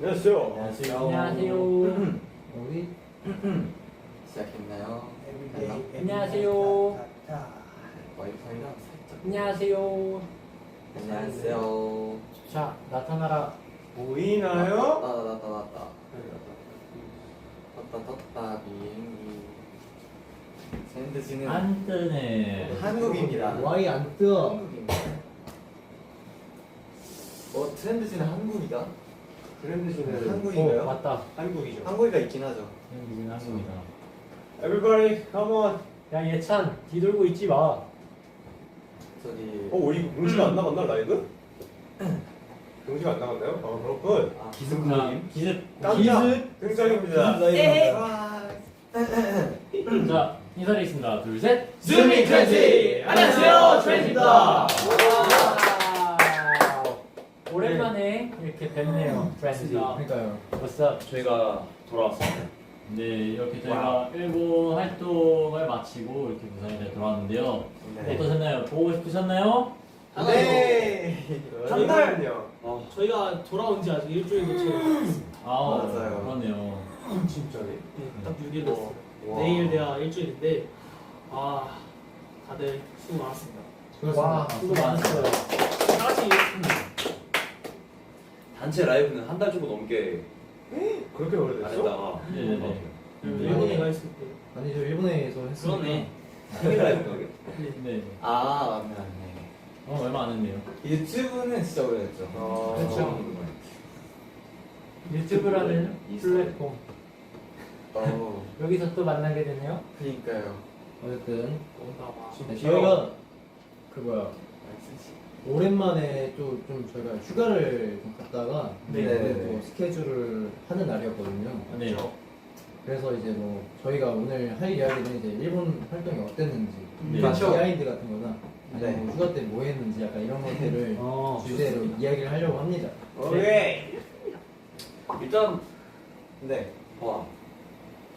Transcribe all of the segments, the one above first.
안녕하세요. 안녕하세요. 안녕하세요. 우리 시작했나요? 안녕하세요. 와이파이가 살짝. 안녕하세요. 안녕하세요. 자, 나타나라. 보이나요? 왔다. 왔다 비행기. 샌드지는 안 뜨네. 한국입니다. 와이 안 뜨어. 한국입니다. 트렌드지는 한국이다? 트렌드지는 한국인가요? 맞다. 한국이죠. 한국이가 있긴 하죠. 여기는 한국이다. Everybody, come on. 야, 예찬, 뒤돌고 있지 마. 저기 우리 공지가 안 나갔나 라이브? 공지가 안 나갔나요? 그렇군. 기습님. 깜짝 등장입니다. 자, 인사드리겠습니다. 둘, 셋. 즈미 트렌지! 안녕하세요, 트렌지입니다. 오랜만에 이렇게 뵙네요. 트렌지가. 그러니까요. 벌써 저희가 돌아왔습니다. 네, 이렇게 저희가 일본 활동을 마치고 이렇게 부산에 돌아왔는데요. 네. 어떠셨나요? 보고 싶으셨나요? 네. 한 달은요. 저희가 돌아온 지 아직 일주일도 채 아, 맞아요. 그러네요. 진짜네. 딱 6일 됐어요. 와. 내일 돼야 일주일인데 다들 수고 많았습니다. 와, 수고 많았어요. 다 같이 단체 라이브는 한 달 정도 넘게 그렇게 안 오래됐어? 했다가 네네네. 일본에 가 있을 때 아니죠, 일본에서 했으니까. 그러네. 생일 라이브인가 그게? 네. 맞네. 얼마 안 했네요. 유튜브는 진짜 오래됐죠. 그렇죠. 유튜브라는 플랫폼. 여기서 또 만나게 되네요. 그니까요. 어쨌든 뭔가 네, 저희가 오랜만에 좀 저희가 휴가를 좀 갔다가 네. 또 스케줄을 하는 날이었거든요. 네. 그래서 이제 뭐 저희가 오늘 할 이야기는 이제 일본 활동이 어땠는지, 네. 그렇죠. 비하인드 같은 거나 아니면 네. 뭐 휴가 때 뭐 했는지 약간 이런 것들을 주제로 좋습니다. 이야기를 하려고 합니다. 오케이. 일단 네. 와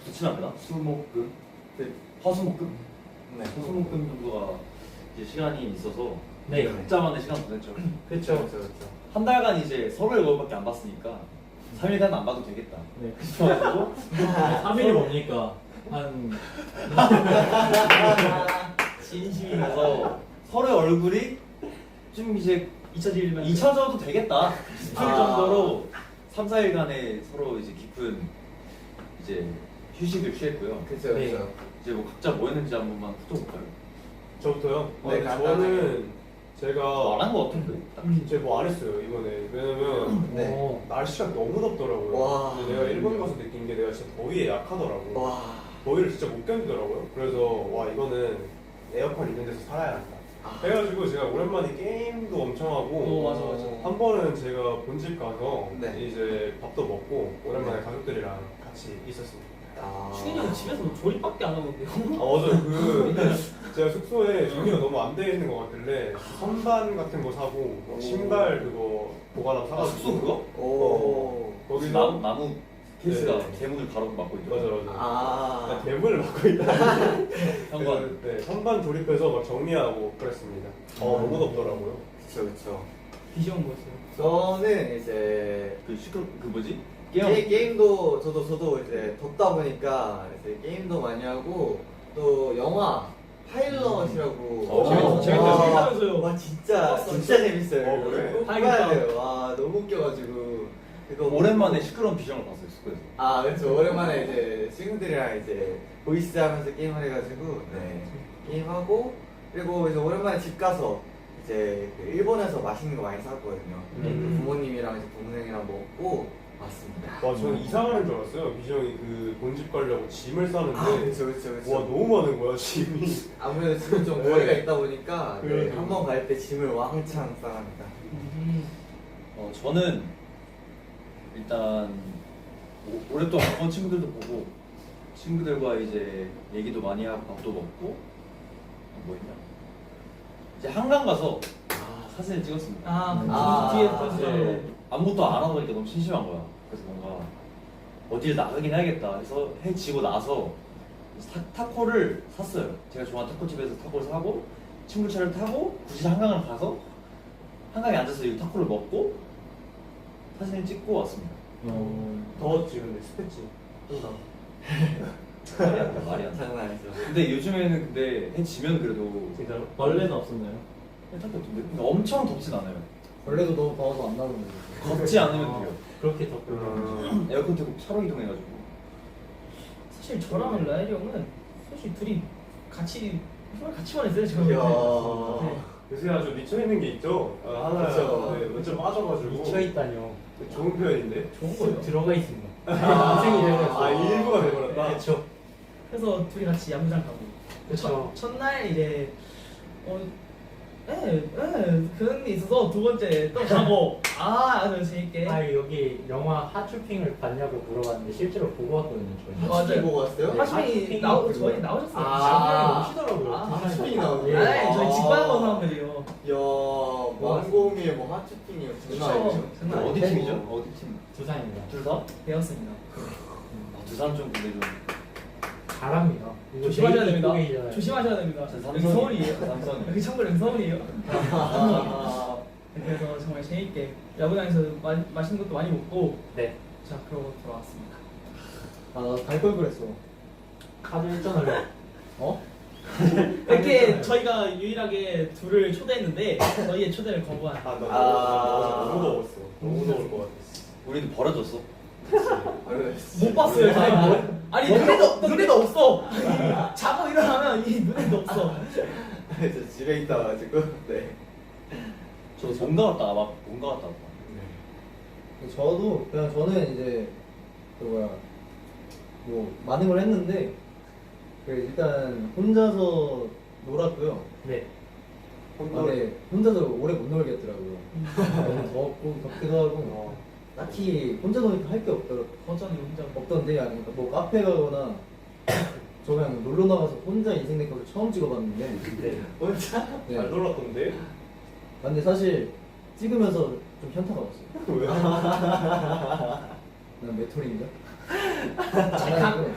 좋진 않나? 수목금? 네. 화수목금? 네. 화수목금 정도가 이제 시간이 있어서 네. 각자만의 시간 보냈죠. 그렇죠. 그렇죠. 한 달간 이제 서로의 얼굴밖에 안 봤으니까 3일간 안 봐도 되겠다. 네. 그래가지고 3일이 뭡니까? 한 그래서 서로의 얼굴이 좀 이제 잊혀지면 잊혀져도 되겠다 싶을 아. 정도로 3, 4일간의 서로 이제 깊은 이제 휴식을 취했고요. 그렇죠. 네. 그렇죠. 이제 뭐 각자 뭐 했는지 한 번만 훑어볼까요? 저부터요? 네, 저는 제가 안한 거 같은데? 제가 뭐 안 했어요 이번에. 왜냐면 네. 날씨가 너무 덥더라고요. 와. 근데 내가 일본 가서 느낀 게 내가 진짜 더위에 약하더라고. 와. 더위를 진짜 못 견디더라고요. 그래서 와 이거는 에어컨 있는 데서 살아야 한다. 아. 해가지고 제가 오랜만에 게임도 엄청 하고 맞아. 한 번은 제가 본집 가서 네. 이제 밥도 먹고 오랜만에 네. 가족들이랑 같이 있었습니다. 충이 형 집에서 조립밖에 안 하는데요. 맞아요. 제가 숙소에 정리가 너무 안 돼 있는 것 같길래 선반 같은 거 사고 뭐 신발 그거 보관하고 사가지고 숙소 그거? 오. 거기서 나무 케이스가 네. 대문을 가로 막고 있죠. 맞아. 아. 대문을 막고 있다. 현관. 네, 선반 조립해서 막 정리하고 그랬습니다. 너무 덥더라고요. 그렇죠. 그렇죠. 비시온 거였어요. 저는 이제 그 뭐지? 게임도 저도 이제 덥다 보니까 이제 게임도 많이 하고 또 영화 파일럿이라고 재밌다면서요. 와 진짜 재밌어요. 그래? 꼭 봐야 돼요. 와 너무 웃겨가지고 그거 오랜만에 시끄러운 비정을 봤어요 숙소에서. 아 그렇죠. 오랜만에 이제 친구들이랑 이제 보이스 하면서 게임을 해가지고 네 게임하고 그리고 이제 오랜만에 집 가서 이제 그 일본에서 맛있는 거 많이 사왔거든요. 부모님이랑 이제 동생이랑 먹고 왔습니다. 와, 저는 이사 가는 줄 알았어요. 비정이 그 본집 가려고 짐을 싸는데 그렇죠. 와 너무 많은 거야 짐이. 아무래도 지금 좀 네. 거리가 있다 보니까 네, 그래요. 한번 갈 때 짐을 왕창 싸갑니다. 저는 일단 오랫동안 못 본 친구들도 보고 친구들과 이제 얘기도 많이 하고 밥도 먹고 뭐 했냐? 이제 한강 가서 사진을 찍었습니다. 뒤에 아, 터지죠. 네. 아무것도 안 하고 보니까 너무 심심한 거야. 그래서 뭔가 어딜 나가긴 해야겠다 해서 해지고 나서 타코를 샀어요. 제가 좋아하는 타코집에서 타코를 사고 친구 차를 타고 굳이 한강을 가서 한강에 앉아서 이 타코를 먹고 사진을 찍고 왔습니다. 더웠지 근데 습했지. 말이 안 돼. 장난 아니죠. 근데 요즘에는 근데 해 지면 그래도 진짜 벌레는 없었나요? 괜찮던데. 근데 엄청 덥진 않아요. 원래도 너무 더워서 안 나오는 거죠. 덥지 않으면 돼요. 그렇게 덥군요. 에어컨 틀고 차로 이동해가지고. 사실 저랑 라엘이 형은 사실 둘이 같이 정말 같이만 했어요 지금. 이야. 네. 요새 아주 미쳐 있는 게 있죠. 하나 그쵸. 완전 빠져가지고. 미쳐있다뇨. 좋은 표현인데. 좋은 거예요. 들어가 있습니다. 인생이 되버렸어. 일부가 돼버렸다. 그렇죠. 그래서 둘이 같이 야구장 가고. 그쵸. 첫날 이제 그런 게 있어서 두 번째 또 가고 아주 재밌게. 아 여기 영화 핫쇼핑을 봤냐고 물어봤는데 실제로 보고 왔거든요 저희. 맞아요. 보고 왔어요? 네. 하시미 저희 나오셨어요. 아. 오시더라고요. 핫쇼핑이 나오네. 네, 저희 아. 직관하고 사람들이요. 야, 왕공의 뭐 핫쇼핑이요. 장난 그쵸. 아니죠. 장난 어디 아니죠. 팀이죠? 어디 팀? 두산입니다. 둘 다? 배웠습니다. 두산 좀 근데 좀. 잘합니다. 조심하셔야 됩니다. 조심하셔야 조심하셔야 됩니다. 저 여기 삼성이- 서울이에요. 삼성이. 여기 참고로 여기 서울이에요. 아, 그래서 정말 재밌게 야구장에서 맛있는 것도 많이 먹고 네. 자 그러고 돌아왔습니다. 갈 걸 그랬어. 카드 일전을 어? 이렇게 저희가 유일하게 둘을 초대했는데 저희의 초대를 거부한. 나 아. 너무 더웠어. 너무 더울 것 같아. 우리도 벌어졌어. 못 봤어요. 저희 아니 눈에도 없어. 자고 일어나면 이 눈에도 없어. 저 집에 있다 가지고 네. 저 뭔가 갔다 막 뭔가 갔다. 저도 그냥 저는 이제 그 뭐야 뭐 많은 걸 했는데 그 일단 혼자서 놀았고요. 네. 근데 혼자서 오래 못 놀겠더라고요. 너무 더웠고 덥기도 하고 딱히 혼자 노니까 할 게 버전이 혼자. 없던데 아니 뭐 카페 가거나 저 그냥 놀러 나가서 혼자 인생 네컷을 처음 찍어봤는데 네. 혼자? 네. 잘 놀았던데? 근데 사실 찍으면서 좀 현타가 왔어요. 왜? 난 메토리인가? 장난이고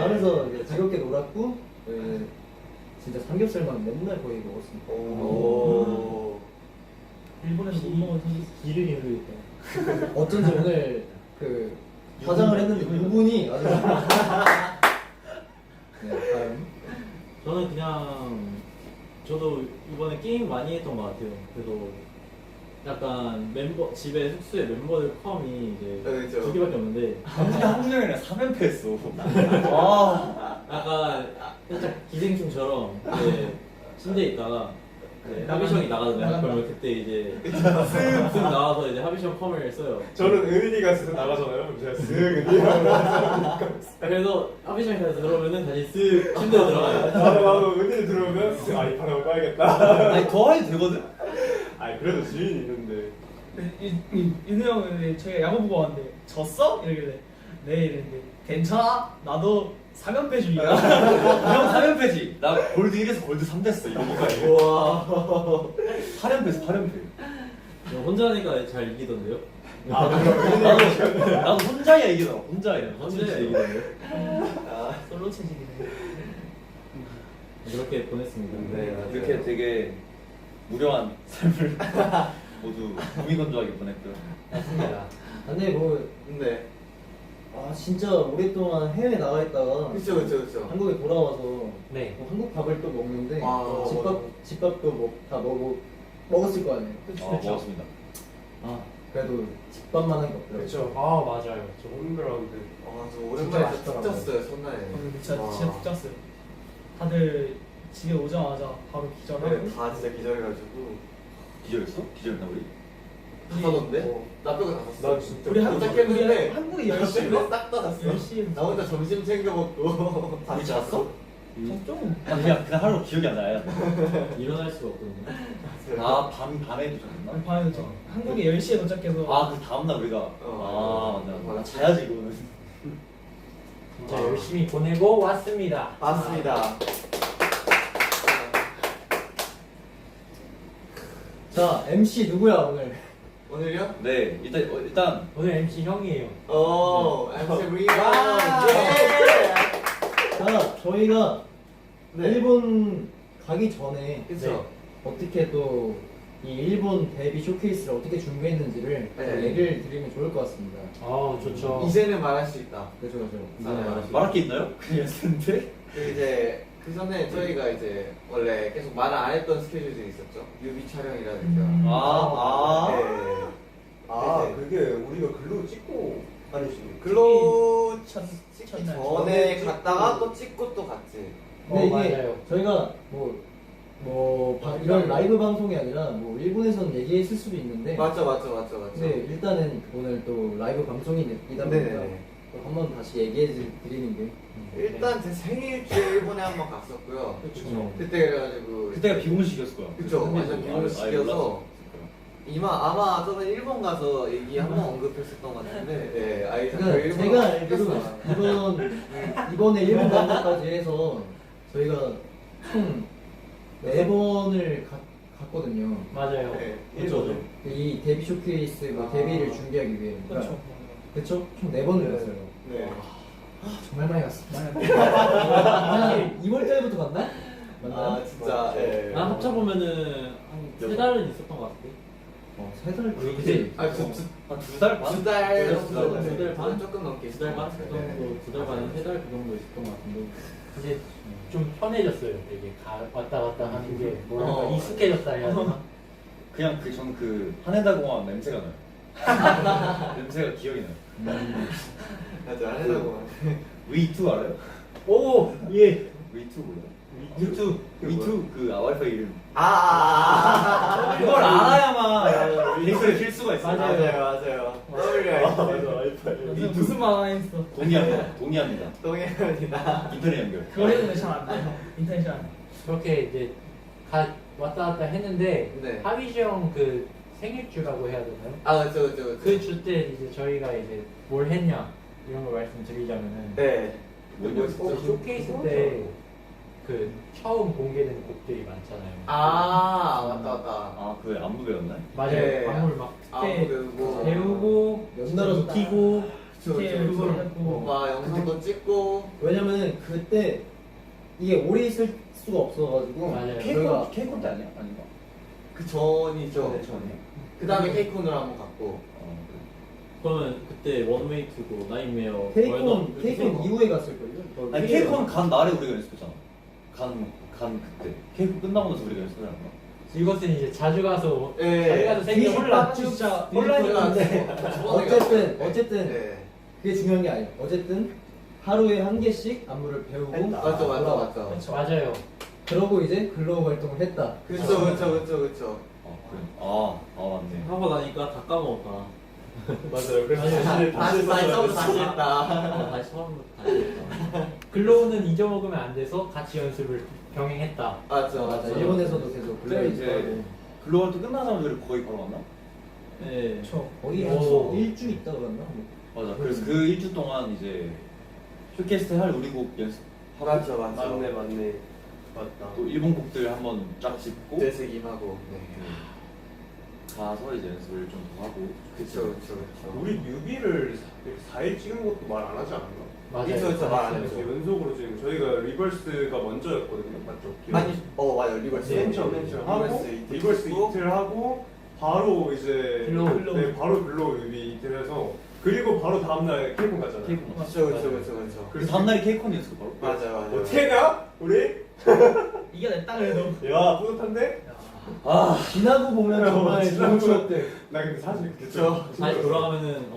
하면서 이제 즐겁게 놀았고 이제 진짜 삼겹살만 맨날 거의 먹었습니다. 오. 일본에서 못 먹은 삼겹살. 길을 잃으겠다. 어쩐지 오늘 그 화장을 했는데 유분이 아주 네, 다음 저는 그냥 저도 이번에 게임 많이 했던 것 같아요. 그래도 약간 멤버 집에 숙소에 멤버들 컴이 이제 네, 그죠. 2개밖에 없는데 한국형이랑 3연패 했어. 아. 약간 살짝 기생충처럼 이제 침대에 있다가 하비션이 나가잖아요. 그러면 그때 이제 쓱 나와서 이제 하비션 컴을 써요. 저는 은인이가 쓱 나가잖아요. 그럼 제가 쓱 은인이랑 그래서 하비션이 다시 들어오면은 다시 쓱 침대에 들어가요. 나도 은인이 들어오면 쓱 이 판 한번 까야겠다. 아니 더 해도 되거든. 아니 그래도 지인이 있는데. 윤우 형은 저희가 야구 보고 왔는데 졌어? 이러길래 네 이랬는데 괜찮아? 나도 3연패 중이야. 형 3연패지. 나 골드 1에서 골드 3 됐어. 이거까지. 우와. 8연패에서 8연패. 혼자 하니까 잘 이기던데요? 나도 혼자야 이기더라. 혼자야. 혼자야 이기던데요? 아, 솔로 체질이네. 그렇게 보냈습니다. 네, 맞아요. 이렇게 되게 무료한 삶을 모두 무미건조하게 보냈고요. 맞습니다. 근데 뭐 근데 아 진짜 오랫동안 해외 나가 있다가 그쵸. 한국에 돌아와서 네. 뭐 한국 밥을 또 먹는데 아, 집밥도 다 먹었을 거 아니에요. 먹었습니다. 아 그래도 집밥만 한 게 없더라고요. 그렇죠. 아 맞아요. 저 홈그라운드. 아, 저 진짜 오랜만에 맛있더라고요. 푹 잤어요, 첫날에. 진짜 와. 푹 잤어요. 다들 집에 오자마자 바로 기절하고. 네, 다 진짜 기절해가지고. 기절했어? 기절했나 우리? 다 잤는데? 나 빼고 다 잤어. 나 진짜 우리 깜짝 했는데 한국이 10시에 싹다 잤어. 10시에 나 혼자 점심 챙겨 먹고. 다 우리 잤어? 좀 아 그냥 하루 기억이 안 나요. 일어날 수가 없거든요. 아 밤에도 잤나? 밤에 한국에 10시에 도착해서 아 그 다음날 우리가 아 맞아. 자야지 이거는. 진짜 열심히 보내고 왔습니다. 맞습니다. 자 MC 누구야 오늘? 오늘요? 네 일단 오늘 MC 형이에요. MC 리아. 자 저희가 네. 일본 가기 전에 그쵸. 어떻게 또 이 일본 데뷔 쇼케이스를 어떻게 준비했는지를 네. 얘기를 드리면 좋을 것 같습니다. 아 좋죠. 이제는 말할 수 있다. 그죠 그죠. 아, 말할 게 있나요? 그냥 쓰는데? 그 이제 그 전에 저희가 이제 원래 계속 말을 안 했던 스케줄들이 있었죠. 뮤비 촬영이라든가. 네. 아 그게 우리가 글로 찍고 아니지 글로 첫- 찍기 첫날. 전에 찍고. 갔다가 또 찍고 또 갔지. 근데 이게 맞아요. 저희가 이런 라이브 방송이 아니라 뭐 일본에서는 얘기했을 수도 있는데 맞죠. 근데 일단은 오늘 또 라이브 방송이다 보니까 네네네. 또 한번 다시 얘기해 드리는 게 일단 제 생일주에 일본에 한 번 갔었고요. 그렇죠. 그때 그래가지고 그때가 비공식이었을 거야. 그쵸, 완전 아예 비공식이어서. 몰랐을 거야. 아마 저번에 일본 가서 얘기 한 번 언급했었던 것 같은데, 네, 아이들 그러니까 제가 알기로 이번에 일본 간 것까지 해서 저희가 총 4번을 갔거든요. 맞아요. 네, 그렇죠. 이 데뷔 쇼케이스 뭐 데뷔를 준비하기 위해 그렇죠. 그쵸? 총 4번을 갔어요. 네. 정말 많이 갔어. 한 2월 달부터 갔나? 맞나요? 아, 진짜, 네. 난 합쳐보면은 한 3달은 있었던 것 같은데. 3달? 그치? 아, 한 2달 반? 2달 두 달, 정도, 두달 반? 조금 넘게 두 달 반? 있었던 그 것 같아요. 정도, 2달 반, 3달 그 정도 있었던 것 같은데. 이제 좀 편해졌어요. 이게 왔다 갔다 하는 게 뭐랄까 어. 익숙해졌다 해야 되나? 그냥 저는 그 하네다 공항 냄새가 나요. 냄새가 기억이 나요. 맞아, 하려고. V2 알아요? 오 예. V2 몰라요? 유튜브. V2 그 와이파이 이름. 그걸 알아야만 링크를 킬 수가 있어요. 맞아요. 떠올려요. 무슨 말 했어? 동의합니다. 동해입니다. 인터넷 연결. 그걸 해도 잘안 돼요. 인터넷이 안 돼. 그렇게 이제 왔다 갔다 했는데 네. 하비지 형 그 생일주라고 해야 되나요? 아, 그쵸. 그 주 때 이제 저희가 이제 뭘 했냐 이런 걸 말씀드리자면은 네. 뭐냐? 쇼케이스 때 그 처음 공개된 곡들이 많잖아요. 맞다. 아, 그 안무 배웠나요? 맞아요. 네. 안무를 막 그때 배우고. 배우고 연달아서 딱 익히고 디테일 그걸 했고. 막 영상도 찍고. 왜냐면은 그때 이게 오래 있을 수가 없어가지고 맞아요. 저희가 케이콘 때 아니야? 아닌가? 그 전이죠. 네, 전이요. 그 다음에 케이콘으로 한번 갔고. 그러면 그때 원웨이 투고 나인메어 케이콘 이후에 갔을걸요? 아니 케이콘 간 날에 우리가 연습했잖아. 간 그때 케이콘 끝나고 나서 우리가 연습을 한 거야. 이것은 이제 자주 가서 네. 자주 가서 생긴 혼란 진짜 혼란이었는데 어쨌든 네. 그게 중요한 게 아니에요. 어쨌든 하루에 한 개씩 안무를 배우고 맞죠. 그렇죠. 맞아요. 그러고 이제 글로벌 활동을 했다. 그쵸. 아 그래. 아 맞네. 하고 나니까 다 까먹었다. 맞아요 그래서 다시 처음부터 했다. 다시 처음부터 다시 했다. 글로우는 잊어먹으면 안 돼서 같이 연습을 병행했다. 맞죠. 일본에서도 계속 그때 이제 글로벌 활동 끝나자마자 우리 거의 바로 만나? 네. 그렇죠. 거의 오. 일주 있다 그랬나? 맞아. 그래서 그 일주 동안 이제 쇼케이스 할 우리 곡 연습. 맞죠. 맞네 맞다 또 일본 곡들 한번 쫙 짚고 되새김하고. 네. 가서 이제 연습을 좀 더 하고. 그쵸. 우리 뮤비를 4일 찍은 것도 말 안 하지 않았나? 맞아요. 그쵸, 말안 했죠. 그래서 연속으로 지금 저희가 리버스가 먼저였거든요 맞죠? 맞아요. 리버스. 맨 처음 하고 리버스 이틀 하고 바로 이제 글로우. 네, 바로 글로우 뮤비 이틀 해서 그리고 바로 다음날 케이콘 갔잖아요 케이콘. 그쵸. 그 다음날이 케이콘이었어 바로. 맞아요. 어떻게 가? 우리? 이겨냈다 그래도. 야 뿌듯한데? 아 지나고 보면 정말 좋은 추억들. 나 근데 사실 그쵸. 다시 돌아가면은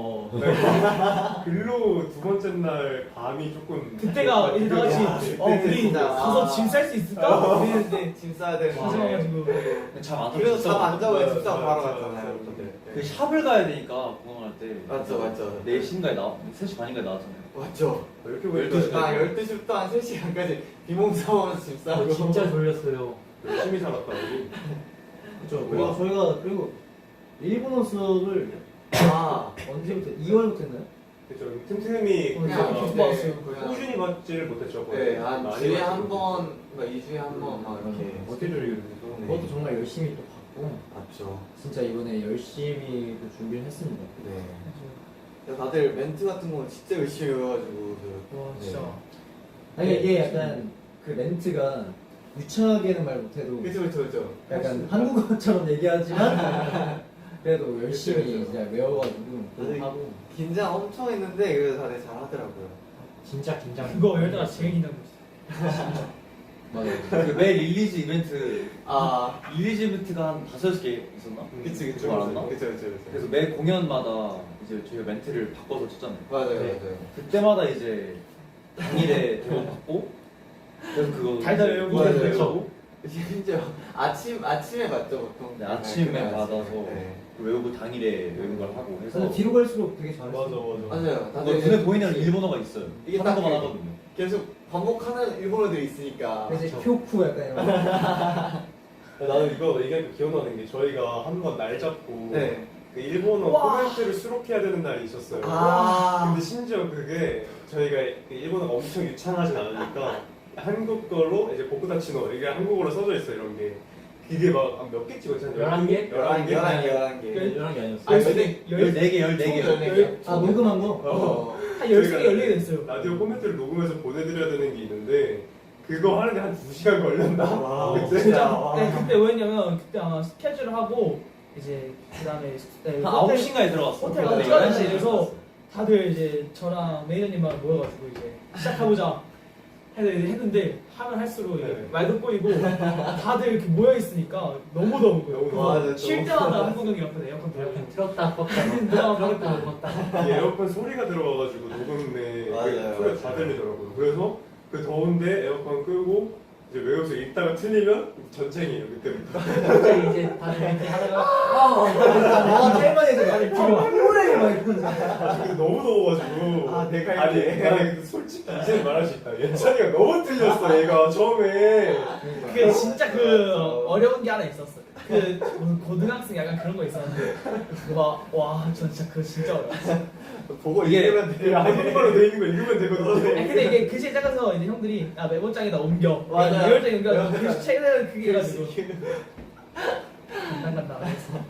글로우 두 번째 날 밤이 조금 그때가 우리 다 같이 우리 진짜. 가서 짐 쌀 수 있을까? 그랬는데 짐 싸야 되는 가져가가지고. 잠안 그래서 잠안 자고 진짜 바로 갔잖아요. 그 샵을 가야 되니까 공항할 때. 맞죠. 4시인가에 3시 반인가에 나왔잖아요. 맞죠. 이렇게 12시. 보니까 12시부터 한 3시간까지 비몽사몽하면서 짐 싸고. 진짜 졸렸어요. 열심히 살았다 우리 그렇죠. 그리고 저희가 일본어 수업을 언제부터 2월부터 했나요? 그쵸 틈틈이 그냥 그냥 계속 봤어요. 꾸준히 받지를 못했죠 네, 한 많이 주에 받지 한 못했죠. 번, 2주에 한 번 막 이렇게. 스케줄이 그래서 그것도 정말 열심히 또 받고 맞죠. 진짜 이번에 열심히 또 준비를 했습니다. 네. 다들 멘트 같은 거 진짜 열심히 해가지고. 와 진짜. 아니 이게 약간 그 멘트가 유창하게는 말 못해도 그쵸. 약간 한국어처럼 얘기하지만 그래도 열심히 이제 외워가지고 다들 하고 긴장 엄청 했는데 그래도 다들 잘하더라고요. 진짜 긴장. 그거 열다가 제일 긴장됐어. 맞아요. 그매 릴리즈 이벤트 아, 릴리즈 이벤트가 한 5-6개 있었나? 그치. 그거 알았나? 그쵸. 그래서 매 공연마다 이제 저희가 멘트를 바꿔서 쳤잖아요. 맞아요. 그때마다 이제 당일에 대본 받고 그래서 그거 달달 외우고 맞아요. 외우고 심지어 아침에 봤죠 보통. 네, 아침에 그날 받아서 네. 외우고 당일에 외운 걸 하고 해서 근데 뒤로 갈수록 되게 잘했어. 맞아. 맞아요. 그거 다들 눈에 보이는 일본어가 있어요. 이게 하는 딱 것만 그- 하거든요. 계속 반복하는 일본어들이 있으니까. 이제 쿄쿠 약간 이런 거. 나는 이거 얘기하니까 기억나는 게 저희가 한 번 날 잡고 네. 그 일본어 코멘트를 수록해야 되는 날이 있었어요. 아. 근데 심지어 그게 저희가 그 일본어가 엄청 유창하진 않으니까 한국 걸로 이제 보쿠다치노 이게 한국어로 써져 있어 이런 게 그게 막 몇 개 찍었지? 한 11개? 11개? 11개. 이런 게 아니었어요. 아, 14개, 14개. 아 녹음한 거? 어. 한 13개 열리게 됐어요. 라디오 코멘트를 녹음해서 보내드려야 되는 게 있는데 그거 하는데 한 2시간 걸렸나? 와, 그때? 진짜. 네, 그때 뭐였냐면 그때 아마 스케줄 하고 이제 그다음에 네, 한 9시인가에 들어갔어. 호텔 가서 네, 찍었는데 11시에 그래서 다들 이제 저랑 매니저님만 모여가지고 이제 시작해보자 했는데 하면 할수록 이제 네. 말도 꼬이고 다들 이렇게 모여 있으니까 너무 더운 거예요. 너무 맞아, 그래서 쉴 너무 때마다 한국 형이 옆에서 에어컨 들어요. 이렇게 틀었다 껐다 누가 틀었다 껐다. 껐다. 이 에어컨 소리가 들어가가지고 녹음에 맞아요, 소리가 다 맞아요. 들리더라고요. 그래서 그 더운데 에어컨 끄고 이제 외워서 읽다가 틀리면 전쟁이에요 그때부터. 갑자기 이제 다들 이렇게 하다가 아 할머니들 많이 피곤해 막 이러면서. 근데 너무 더워가지고. 아, 내가 아니, 이렇게. 아니 근데 솔직히 이제 말할 수 있다. 예찬이가 너무 틀렸어 얘가 처음에. 그게 진짜 그 어려운 게 하나 있었어요. 그 무슨 고등학생 약간 그런 거 있었는데 막와저 진짜 그거 진짜 어려웠어. 보고 이게 읽으면 돼요. 한국말로 돼 있는 거 읽으면 되거든요. 아니, 근데 이게 글씨 작아서 이제 형들이 야 메모장에다 옮겨 맞아요. 메모장에 옮겨 글씨 책에다 그게 해가지고 간다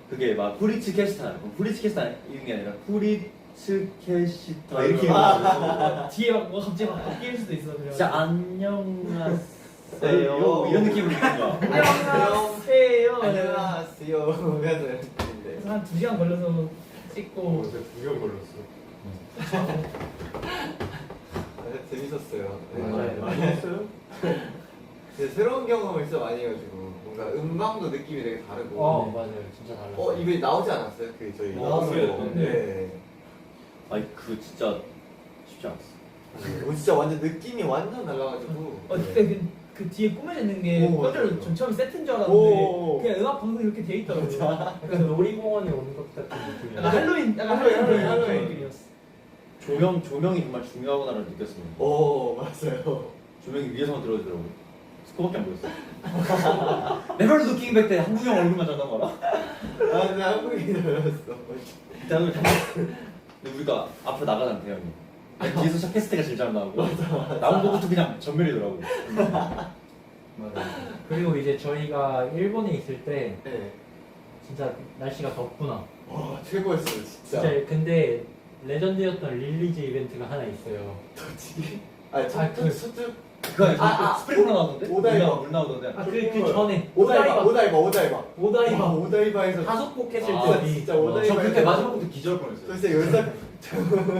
그게 막 후리츠 캐스타, 후리츠 캐스타 이런 게 아니라 후리츠 캐시타 이렇게 아, 뒤에 막 뭐가 갑자기 막 바뀔 수도 있어. 그래가지고. 진짜 안녕하세요 이런 느낌으로 읽는 거야. 안녕하세요. 안녕하세요. 그래서 그래서 한 2시간 걸려서 찍고 진짜 2년 걸렸어. 재밌었어요. 맞아요. 많이 했어요? 근데 새로운 경험을 진짜 많이 해가지고 뭔가 음방도 느낌이 되게 다르고. 맞아요 진짜 달라. 이게 나오지 않았어요? 그 저희 나왔어요. 네. 아니 그 진짜 쉽지 않았어. 진짜 완전 느낌이 완전 달라가지고. 그때 그 뒤에 꾸며져 있는 게 오, 꽂아서 맞아요. 전 처음에 세트인 줄 오. 알았는데 그냥 음악 방송 이렇게 돼 있더라고요. 약간 놀이공원에 오는 것 같은 느낌이야. 약간 할로윈 할로윈. 느낌이었어. 조명이 정말 중요하구나를 느꼈습니다. 오 맞아요. 조명이 위에서만 들어오더라고. 스코밖에 안 보였어. Never looking back 때 한국 형 얼굴만 잡는 거라. 아 근데 한국인이 들렸어. 그때 한국 근데 우리가 앞으로 나가잖아 대형이. 뒤에서 시작했을 때가 제일 잘 나오고 나온 거부터 그냥 전멸이더라고. 맞아. 그리고 이제 저희가 일본에 있을 때 네. 진짜 날씨가 덥구나. 와 최고였어요 진짜. 진짜 근데 레전드였던 릴리즈 이벤트가 하나 있어요. 솔직히. 그 수줍. 그거 아니야? 스프링클러 나오던데? 오다이바. 물 나오던데? 그 전에 오다이바. 오다이바 에서 하숙복 했을 아, 때 진짜 저 오다이바. 그때 마지막부터 기절 뻔했어요. 저 진짜 10살.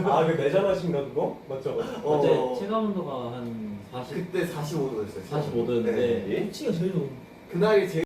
아, 그 내장하신가 그거? 맞죠? 어제 체감 온도가 한 40, 그때 45도였어요. 45도였는데 치가 제일 좋은. 그날이 제일